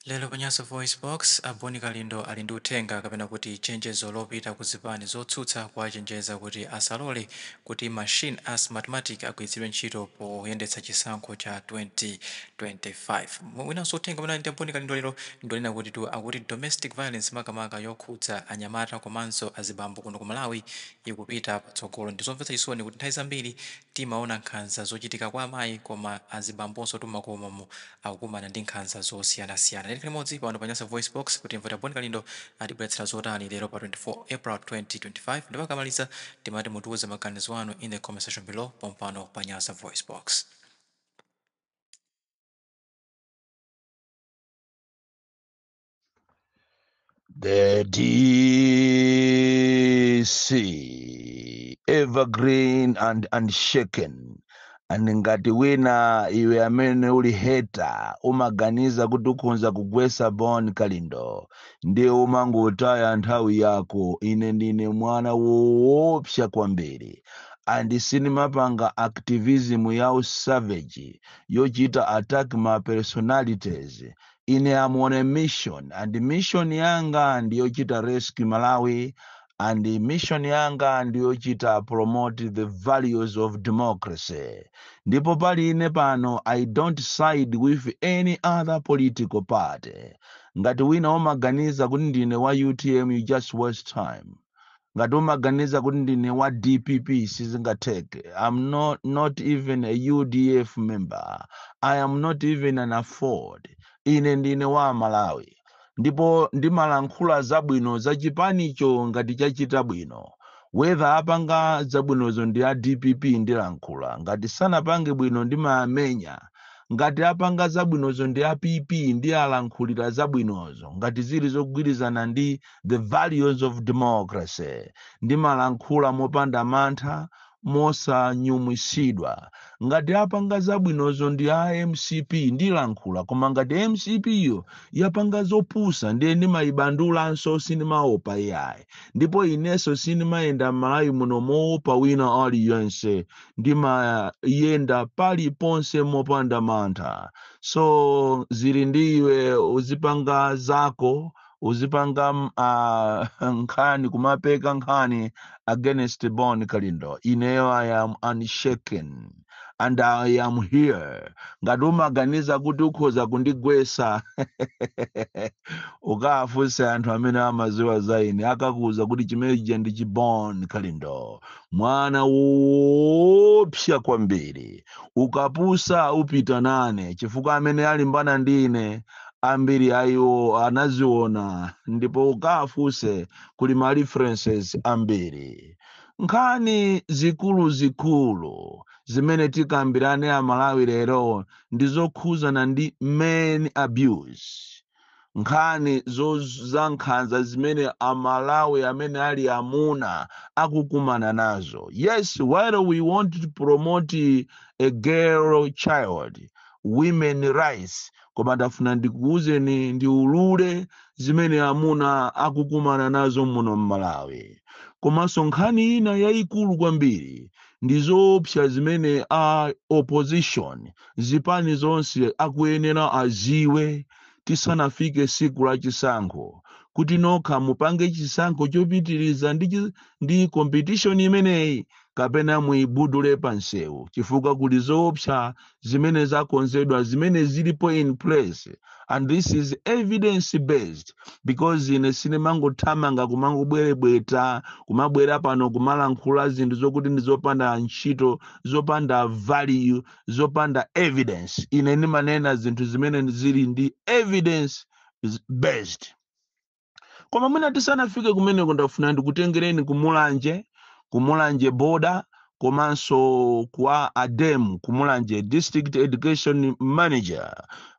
Lelo Panyaso Voice Box aboni kalindo alindutenga kapena kuti chenjezo lopita kuzipani zotsutsa kwa chenjeza kuti asalole kuti machine as mathematic agwiritsidwe ntchito poyendetsa chisankho cha 2025. Mwinanso utenga pamene ndi aboni kalindo lero ndonena kuti akuti domestic violence makamaka yokhudza anyamata komanso azibambo kuno ku Malawi ikupita patsogolo. Ndizomvetsa chisoni kuti nthawi zambiri timaona nkhanza zochitika kwa amayi koma azibambonso tumakomomo akukumana ndi nkhanza zosiyanasiyana. Lero limodzi pano Panyaso Voice Box kuti mvera aboni kalindo atibweretsera zotani lero pa 24 April 2025 ndipo akamaliza timati mutiuze maganizo anu in the comment section below pompano Panyaso Voice Box. The DC evergreen and unshaken. And ngati wina iwe amene uli heta umaganiza kuti ukhonza kugwesa Boni Kalindo ndiye umangotaya nthawi yako. Ine ndine mwana woopsa kwambiri and sinimapanga activism ya savage yochita attack ma personalities. Ine am on a mission and mission yanga ndiyo chita rescue Malawi and the mission yanga ndiyo chita promote the values of democracy. Ndipo pali ine pano I don't side with any other political party. Ngati wina umaganiza kuti ndine wa UTM you just waste time. Ngati umaganiza kuti ndine wa DPP sizingateke. I'm not even a UDF member. I am not even an afford. Ine ndine wa Malawi. Ndipo ndimalankhula zabwino za chipanicho ngati chachita bwino. Whether apanga zabwinozo ndi a DPP ndilankhula. Ngati sanapange bwino ndimaamenya. Ngati apanga zabwinozo ndi a PP ndi alankhulira zabwinozo. Ngati zili zogwirizana ndi the values of democracy. Ndimalankhula mopanda mantha, mosanyumwisidwa. Ngati apanga zabwinozo ndi a MCP ndilankhula. Koma ngati MCP yo yapanga zopusa ndiye ndimayibandulanso sinimaopa yayi. Ndipo ineso sinimayenda Malawi muno moopa wina aliyense. Ndimayenda paliponse mopanda mantha. So zili ndiwe uzipanga zako. Uzipanga nkhani kumapeka nkhani against Boni Kalindo. Ineyo I am unshaken and I am here. Ngati umaganiza kuti ukhoza kundigwesa ukafunse anthu amene amaziwa za ine akakuza kuti chimenechi ndi Boni Kalindo. Mwana woopsa kwambiri. Ukapusa upita nane chifukwa amene alimbana ndine ambiri ayo anaziona ndipo ukafuse kuli ma references ambiri. Nkhani zikulu zimene tikambirane a Malawi lero ndizokhuzana ndi men abuse. Nkhani za nkhanza zimene a Malawi amene ali amuna akukumana nazo. Yes, while we want to promote a girl child, women rights, koma ndafuna ndikuuzeni ndi ulule zimene amuna akukumana nazo muno Malawi. Komanso nkhani ina yayikulu kwambiri ndizoopsa zimene a opposition zipani zonse akuyenera aziwe tisanafike siku la chisankho kuti nokha mupange chisankho chopitiriza ndi competition imeneyi kapena muibudule pansewu chifukwa kuli zoopsa zimene zakonzedwa zimene zilipo in place, and this is evidence based because ine sinemangothamanga kumangobwerebweta kumabwera pano kumalankhula zinthu zokuti ndizopanda ntchito, zopanda value, zopanda evidence. Ine ndimanena zinthu zimene zili ndi evidence based. Koma mwina tisanafike kumeneko ndafuna ndikutengereni kumulanje boda komanso kwa ADEM kumulanje district education manager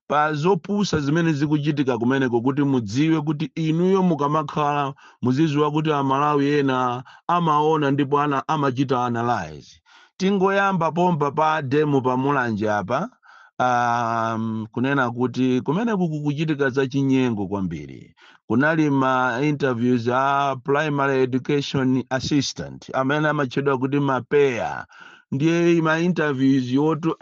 pa zopusa zimene zikuchitika kumeneko kuti mudziwe kuti inuyo mukamakhala muziziwa kuti a Malawi ena amaona ndipo amachita analyze. Tingoyamba pompa pa ADEM pa mulanje apa kunena kuti kumene kukuchitika za chinyengo kwambiri. Kunali ma interviews a primary education assistant amene amachedwa kuti mapeya ndiye ma interviews yotu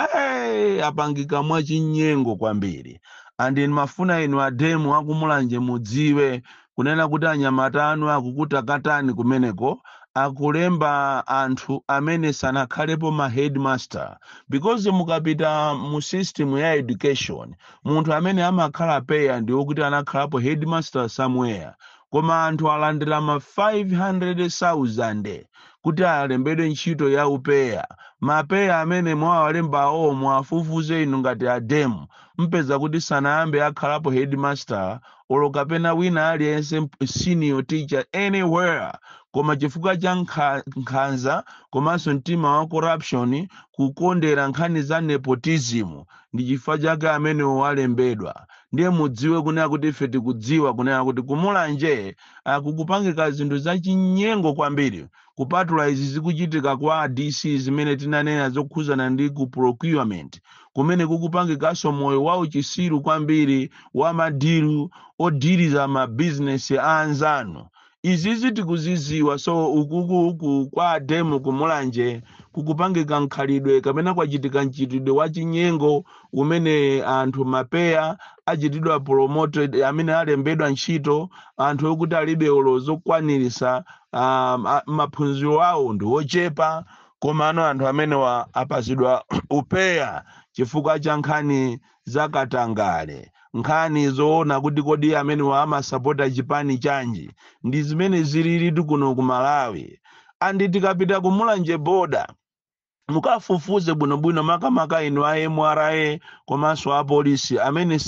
apangika mwa chinyengo kwambiri. andi mafuna inu ademu akumulanje mudziwe kunena kuti anyamata anu akukutakatani kumeneko akulemba anthu amene sanakhalepo ma headmaster because mukapita mu system ya education munthu amene amakhala peya ndi wokuti anakhalapo headmaster somewhere koma anthu alandira ma 500,000 kuti alembedwe ntchito ya upeya mapeya amene mwawalemba mwafufuze inu ngati ademu mpeza kuti sanayambe akhalapo headmaster olo kapena wina aliyense senior teacher anywhere koma chifukwa cha nkhanza komanso mtima wa corruption kukondera nkhani za nepotism ndi chifukwa chake amene walembedwa ndiye mudziwe kunena kuti ife tikudziwa kunena kuti kumulanje kukupangika zinthu zachinyengo kwambiri kupatula izi zikuchitika kwa DC zimene tinanena zokhuzana ndi ku procurement kumene kukupangikanso moyo wa uchisiru kwambiri wa madiru odiriza ma business a anzanu izizi tikuziziwa so ukuku kwa ademu kumulanje kukupangika nkhalidwe kapena kwachitika mchitidwe wa chinyengo umene anthu mapeya achitidwa promoted amene alembedwa ntchito anthu okuti alibe olo zokwanirisa maphunziro awo ndi ochepa komano anthu amene apatsidwa upeya chifukwa cha nkhani zakatangale nkhani zoona kuti kodi amene amasapota chipani chanji ndi zimene zilili kuno ku Malawi andi tikapita kumulanje boda mukafufuze bwinobwino makamaka inu a MRA komanso a polisi amene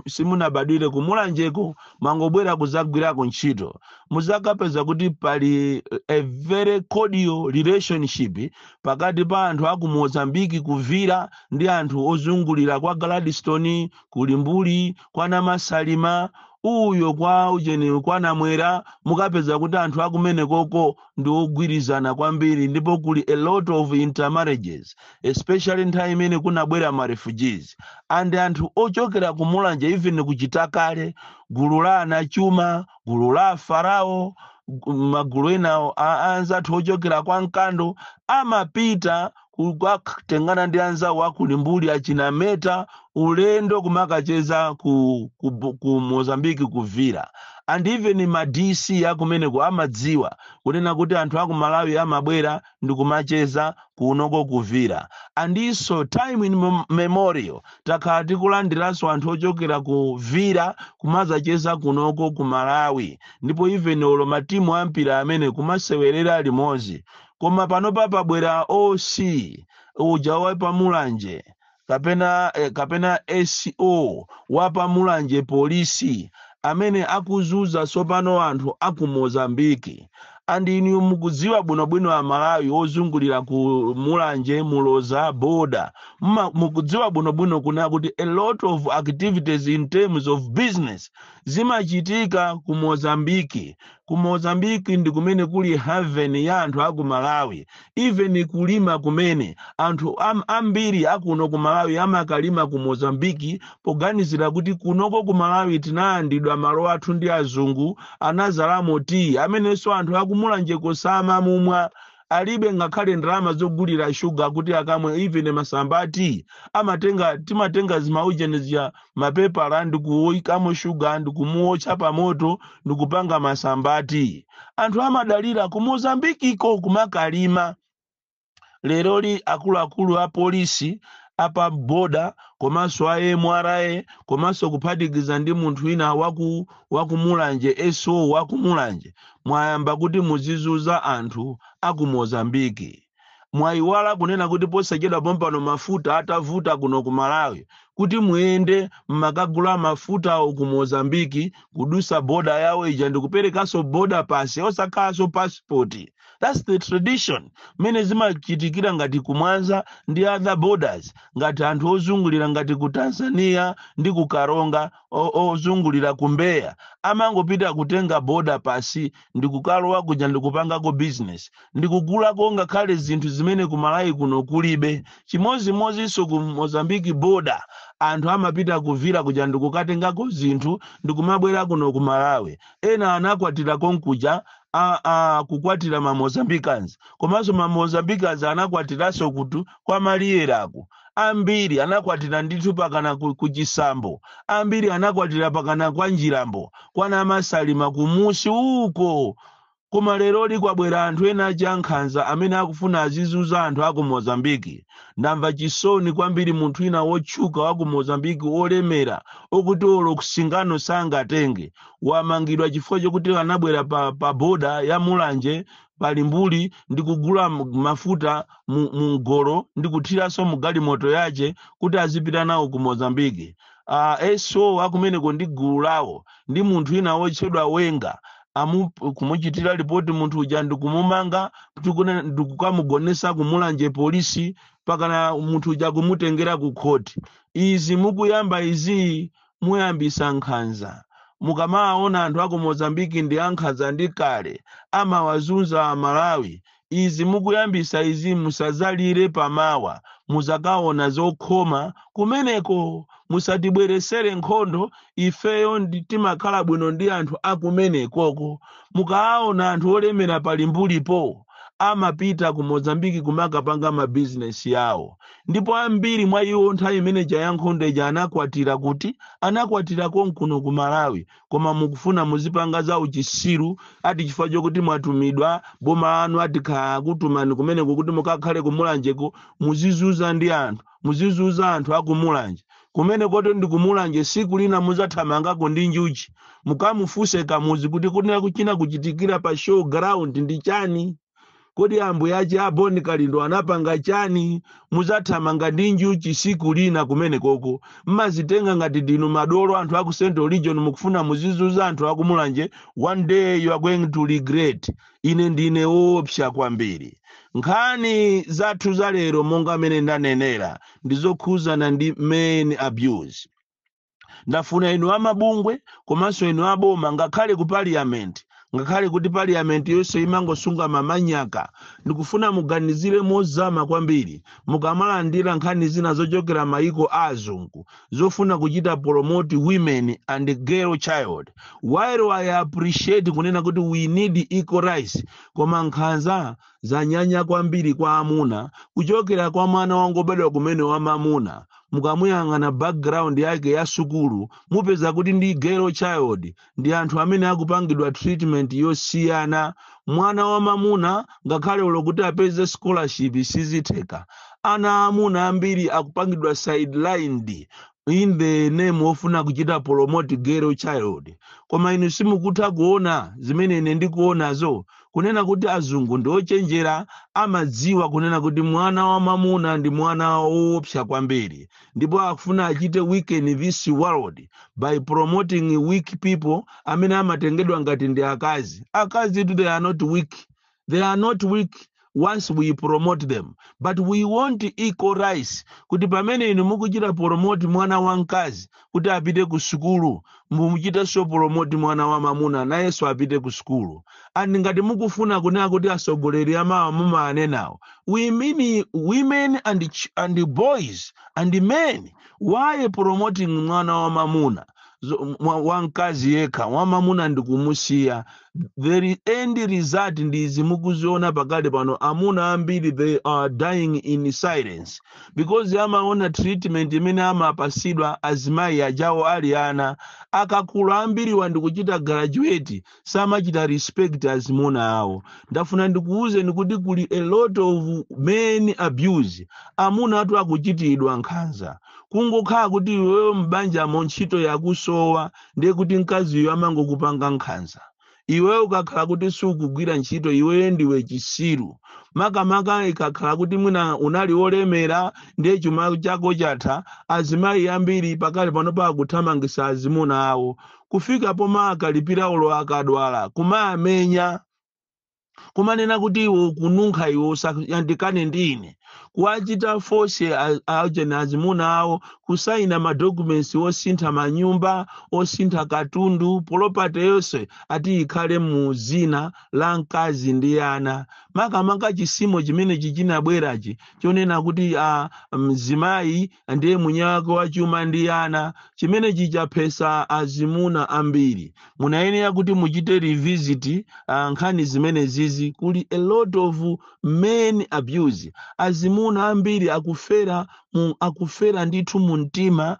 simunabadwire kumulanjeko mangobwera kuzagwirako ntchito muzakapeza kuti pali a very cordial relationship pakati pa anthu aku Mozambique kuvira ndi anthu ozungulira kwa Gladstone kulimbuli kwa Namasalima uyo kwa ujeni kwa Namwera mukapeza kuti anthu akumene koko ndi ogwirizana kwambiri ndipo kuli a lot of intermarriages especially nthawi imene kunabwera ma refugees and anthu ochokera kumulanje even kuchitakale gulu la anachuma gulu la farao magulu ena anzathu ochokera kwa Nkando amapita kukatengana ndi anzawo akulimbuli achinameta ulendo kumakacheza ku Mozambique kuvira and even ma DC akumeneko amadziwa kunena kuti anthu aku Malawi amabwera ndi kumacheza kunoko kuvira andiso time in memorial takhala tikulandiranso anthu ochokera kuvira kumazacheza kunoko ku Malawi ndipo even olo matimu ampira amene kumasewerera limodzi koma pano pabwera OC uja wapamulanje kapena SO wapamulanje polisi amene akuzuza sopano anthu aku Mozambique andi inu mukudziwa bwinobwino a Malawi ozungulira ku mulanje muloza boda mukudziwa bwinobwino kuna kuti a lot of activities in terms of business zimachitika ku Mozambique ndi kumene kuli haven ya anthu aku Malawi even kulima kumene anthu ambiri akuno ku Malawi amakalima ku Mozambique poganizira kuti kunoko ku Malawi tinalandidwa malo athu ndi azungu anazalamo tea amenenso anthu akumulanje kosama mumwa alibe ngakhale ndalama zogulira sugar kuti akamwe even masambati timatenga zimaujeni ya mapepa ndi kuoikamo sugar ndi kumuocha pa moto ndi kupanga masambati anthu amadalira ku Mozambique iko kumakalima leroli akuluakulu a polisi apa boda komanso a MRA komanso kuphatikiza ndi munthu wina wakumulanje SO wakumulanje mwayamba kuti muzizuza anthu aku Mozambique mwayiwala kunena kuti posachedwa pompano mafuta atavuta kuno ku Malawi kuti muende mmakagula mafuta ku Mozambique kudusa boda yawo ija ndikuperekaso boda pasi osakhaso passport. That's the tradition. Mene zimachitikira ngati kumwanza ndi other borders ngati anthu ozungulira ngati ku Tanzania ndi ku Karonga ozungulira ku Mbeya amangopita kutenga boda pasi ndikukalowa kuja ndikupangako business ndikugulako ngakhale zinthu zimene ku Malawi kuno kulibe chimozimozinso ku Mozambique border anthu amapita kuvira kuja ndikukatengako zinthu ndikumabwera kuno ku Malawi ena anakwatira konkuja kukwatira ma Mozambicans komanso ma Mozambicans anakwatiraso kutu kwa maliyerako ambiri anakwatira ndithu pakana kuchisambo, ambiri anakwatira pakana kwa njirambo, kwana masalima kumusi uko. Koma lero likwabwera anthu ena achankhanza amene akufuna azizuza anthu aku Mozambiki. Ndamva chisoni kwambiri munthu ina wotchuka wa ku Mozambiki olemera okuti olo kusingano sangatenge wamangidwa chifukwa chokuti anabwera pa boda ya Mulanje pali mbuli ndi kugula mafuta mu ngolo ndi kuthiranso mu galimoto yace kuti azipita nawo ku Mozambiki. SO akumeneko ndi gulu lawo ndi munthu ina wotchedwa Wenga kumuchitira ripoti munthu uja ndikumumanga ndikukamugonesa kumulanje polisi pakana munthu uja kumutengera ku khoti. Izi mukuyamba izi muyambisa nkhanza. Mukamaona anthu aku Mozambiki ndi ankhanza ndi kale amawazunza Malawi. Izi mukuyambisa izi musazalire pamawa, muzakaona zokhoma kumeneko. Musatibweresere nkhondo, ifeyo timakhala bwino ndi anthu akumenekoko. Mukaona anthu olemera pali mbulipo amapita ku Mozambiki kumakapanga mabizinesi yawo. Ndipo ambiri mwa iwo nthawi imene ya nkhondo ija anakwatira kuti anakwatira konkuno ku Malawi, koma mukufuna muzipanga za uchisiru ati chifukwa chokuti mwatumidwa boma anu ati kutumani kumeneko kuti mukakhale kumulanjeko muzizuza ndi anthu, muzizuza anthu akumulanje. Kumene koto ndi kumulanje siku lina muzathamangako ndi njuchi mukamufuse kamuzi kuti kunena kuchina kuchitikira pa show ground ndi chani, kodi ambuye ache aboni kalindo anapanga chani, muzathamanga ndi njuchi siku lina kumene koko. Mmazitenga ngati dinu madolo anthu aku Central Region mukufuna muzizuza anthu akumulanje. One day you are going to regret. Ine ndine woopsa kwambiri. Nkhani zathu za lero monga mene ndanenera ndizokhuzana ndi main abuse. Ndafuna inu amabungwe komanso inu aboma ngakhale ku parliament, ngakhale kuti parliament yonse imangosunga mamanyaka, ndikufuna muganizire mozama kwambiri mukamalandira nkhani zina zochokera maiko azungu zofuna kuchita promote women and girl child. While I appreciate kunena kuti we need equal rights, koma nkhanza zanyanya kwambiri kwa amuna kuchokera kwa mwana wangobadwa kumene wa mamuna. Mukamuyang'ana background yake ya sukulu mupeza kuti ndi girl child ndi anthu amene akupangidwa treatment yosiyana. Mwana wa mamuna ngakhale ulo kuti apeze scholarship sizitheka. Ana amuna ambiri akupangidwa sidelined in the name ofuna kuchita promote girl child. Koma inu simukutha kuona zimene ine ndikuonazo, kunena kuti azungu ndiochenjera amadziwa kunena kuti mwana wa mamuna ndi mwana woopsa kwambiri, ndipo akufuna achite weak in this world by promoting weak people amene amatengedwa ngati ndi akazi. Akazi they are not weak. They are not weak once we promote them, but we want equal rights. Kuti pamene inu mukuchita promote mwana wa mkazi kuti apite ku sukulu, mumuchita so promote mwana wa mamuna nayenso apite ku sukulu. And ngati mukufuna kunena kuti asogoleri amawa mumanenawo, we mean women and boys and men. Why promoting mwana wa mamuna wa mkazi yekha, wa mamuna ndikumusiya? The end result ndizi mukuziona pakale pano amuna ambiri they are dying in silence because amaona treatment imene amapasidwa azimayi ajawo ali ana. Akakula ambiri wandikuchita graduate samachita respect azimuna awo. Ndafuna ndikuuze ndikuti kuli a lot of men abuse amuna atu akuchitidwa nkhanza. Kungokhala kuti wewe mbanja ntchito yakusowa ndiye kuti mkaziyo amangokupanga nkhanza. Iwe ukakhala kuti sukugwira ntchito iwe ndiwe chisiru. Makamaka ikakhala kuti mwina unali olemera ndiye chuma chako chatha, azimayi ambiri pakale pano pakuthamangisa azimuna awo. Kufika poma akalipira ulo akadwala kumamenya. Kumanena kuti iwo kununkha iwo usayandikane ndine. Kuachita force ajena azimuna awo kusaina madocuments osintha manyumba, osintha katundu, property yonse ati ikhale mu zina la mkazi ndi ana. Makamaka chisimo chimene chinabwerachi chonena kuti mzimayi ndiye munyako wa chuma ndi ana, chimene chichapesa azimuna ambiri. Munayenera kuti muchite revisit nkhani zimene zizi. Kuli a lot of men abuse. azimuna ambiri akufera ndithu mu mtima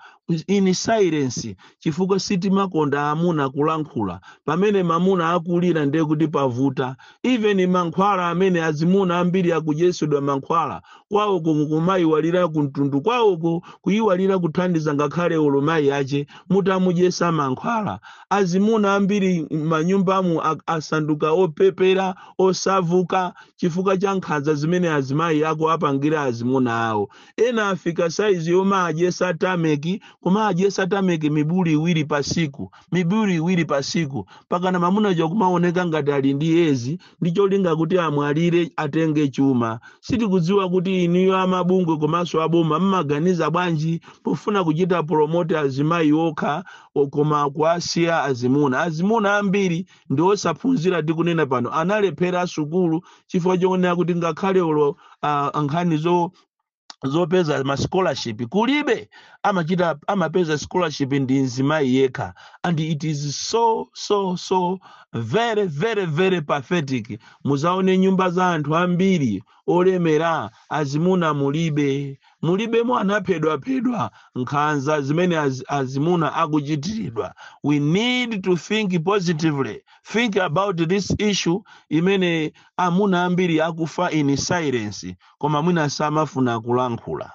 in silence chifukwa sitimakonda amuna kulankhula pamene mamuna akulira ndiye kuti pavuta. Even mankhwala amene azimuna ambiri akudyetsedwa mankhwala kwawoko kumayiwalira kumtundu kwawoko kuyiwalira kuthandiza ngakhale olomayi ache mutamudyesa mankhwala. Azimuna ambiri manyumbamu asanduka opepera osavuka chifukwa cha nkhanza zimene azimayi ako apangira azimuna awo. Ena afika saizi yoma adyesa tameki koma adyesa tameki mibuli iwiri pasiku pakana mamuna kumaoneka ngati ali ndi ezi ndicholinga kuti amwalire atenge chuma. Sitikudziwa kuti iniyo amabungwe komanso aboma mmaganiza bwanji pofuna kuchita promote azimayi okha koma kuasiya azimuna. Azimuna ambiri ndi osaphunzira tikunena pano analephera sukulu chifukwa choonera kuti ngakhale nkhani zopeza ma scholarship kulibe amapeza scholarship ndi mzimayi yekha. And it is so very very very pathetic. Muzaone nyumba za anthu ambiri olemera azimuna mulibemo anaphedwa nkhanza zimene azimuna akuchitiridwa. We need to think positively, think about this issue imene amuna ambiri akufa in silence koma mwina samafuna kulankhula.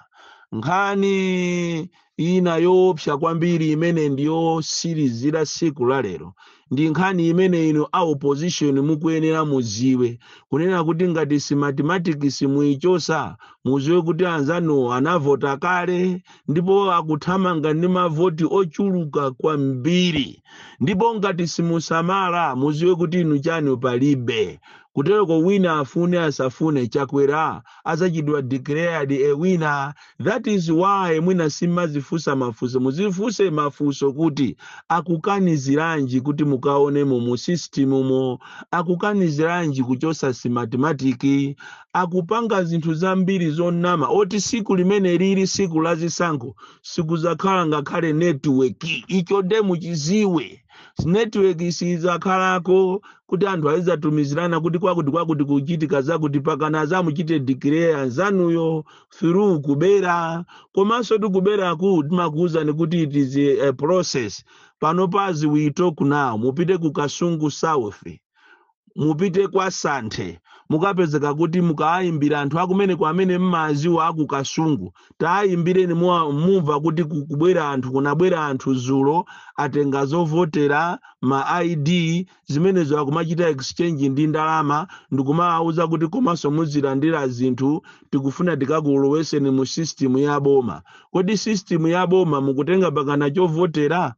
Nkhani ina yoopsa kwambiri imene ndiyosirizira siku la lero ndi nkhani imene ino a opposition mukuyenera muziwe kunena kuti ngati si mathematics muichosa muziwe kuti anzanu anavota kale ndipo akuthamanga ndi mavoti ochuluka kwambiri, ndipo ngati simusamala muziwe kuti inu chanu palibe. Kutereko wina afune asafune chakwera azachidwa declared a winner. That is why mwina simazifusa mafuso muzifuse mafuso kuti akukaniziranji kuti mukaone mu system mo, akukaniziranji kuchosa si mathematiki, akupanga zinthu zambiri zonama oti siku limene lili siku lazisankho sikuzakhala ngakhale network icho demu chiziwe. Network sizakhalako kuti anthu azizatumizirana kuti kwakuti kuchitika zakuti pakana azamuchite declare anzanuyo through kubera komanso tikubera timakuwuzani kuti it is a process. Panopazi we talk now mupite ku Kasungu South, mupite kwa Santhe mukapezeka kuti mukaayimbira anthu akumene kwa amene mmaziwa aku Kasungu taayimbireni mumva kuti kubwera anthu kunabwera anthu zulo atenga zovotera ma ID zimenezo akumachita exchange ndi ndalama ndikumawuza kuti komanso muzilandira zinthu tikufuna tikakuloweseni mu system ya boma. Kodi system ya boma mukutenga pakana chovotera?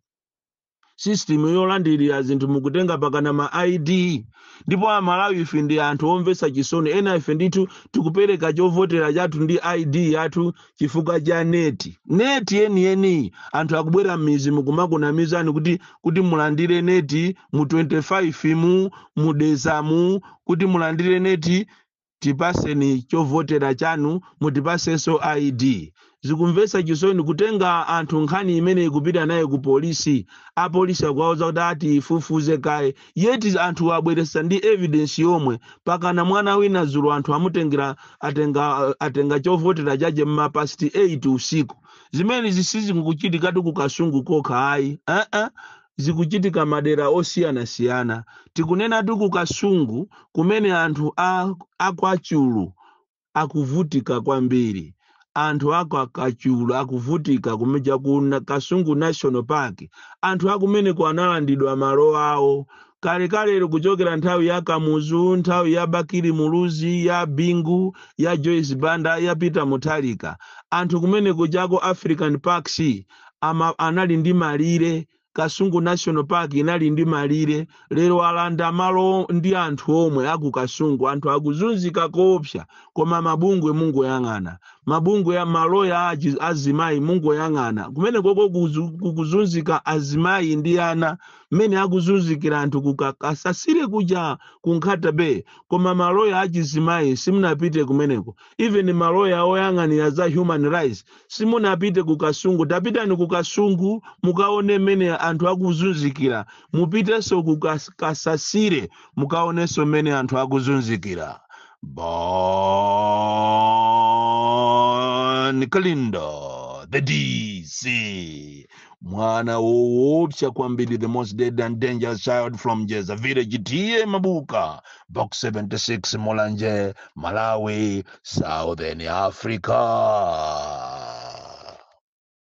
System yolandirira zinthu mukutenga pakana ma ID? Ndipo amalawi ife ndi anthu omvesa chisoni ena ife ndithu tikupereka chovotera chathu ndi ID yathu chifukwa cha neti yeni anthu akubwera m'mizi mukumakunamizani kuti mulandire neti mu 25 mu dezamu kuti mulandire neti tipaseni chovotera chanu mutipasenso ID. Zikumvesa chisoni kutenga anthu nkhani imene ikupita naye ku polisi, apolisi akuwauza kuti ati ifufuze kaye yeti anthu abweresa ndi evidence yomwe pakana mwana wina zulu anthu amutengera atenga chovotera chaje mmapasti 8 usiku. Zimene zisizi kuchitika ku Kasungu kokha ayi zikuchitika madera osiyana. Tikunena ku Kasungu kumene anthu akwachulu akuvutika kwambiri. Anthu akachulu akuvutika kumeja kuna Kasungu National Park. Anthu akumene kwa analandidwa malo awo kale kuchokera nthawi ya Kamuzu, nthawi ya Bakiri Muluzi, ya Bingu, ya Joyce Banda, ya Peter Mutharika. Anthu kumene kujako African Parks anali ndi malire. Kasungu National Park inali ndi malire. Lero alanda malo ndi anthu omwe aku Kasungu. Anthu akuzunzika koopsa koma mabungwe Mungu yang'ana. Mabungwe ya maloya azimayi Mungu yang'ana. Kumene koko kukuzunzika azimayi ndi ana mene akuzunzikira anthu kukasasire kuja kunkhata be koma maloya achizimayi simunapite kumeneko. Even maloya oyang'anira za human rights simunapite ku Kasungu. Tapitani ku Kasungu mukaone mene anthu akuzunzikira, mupiteso kukasasire mukaoneso mene anthu akuzunzikira. Bon Kalindo, the DC. Mwana woopsa kwambiri, the most dead and dangerous child from Jeza Village, T.A. Mabuka, Box 76, Molanje, Malawi, Southern Africa.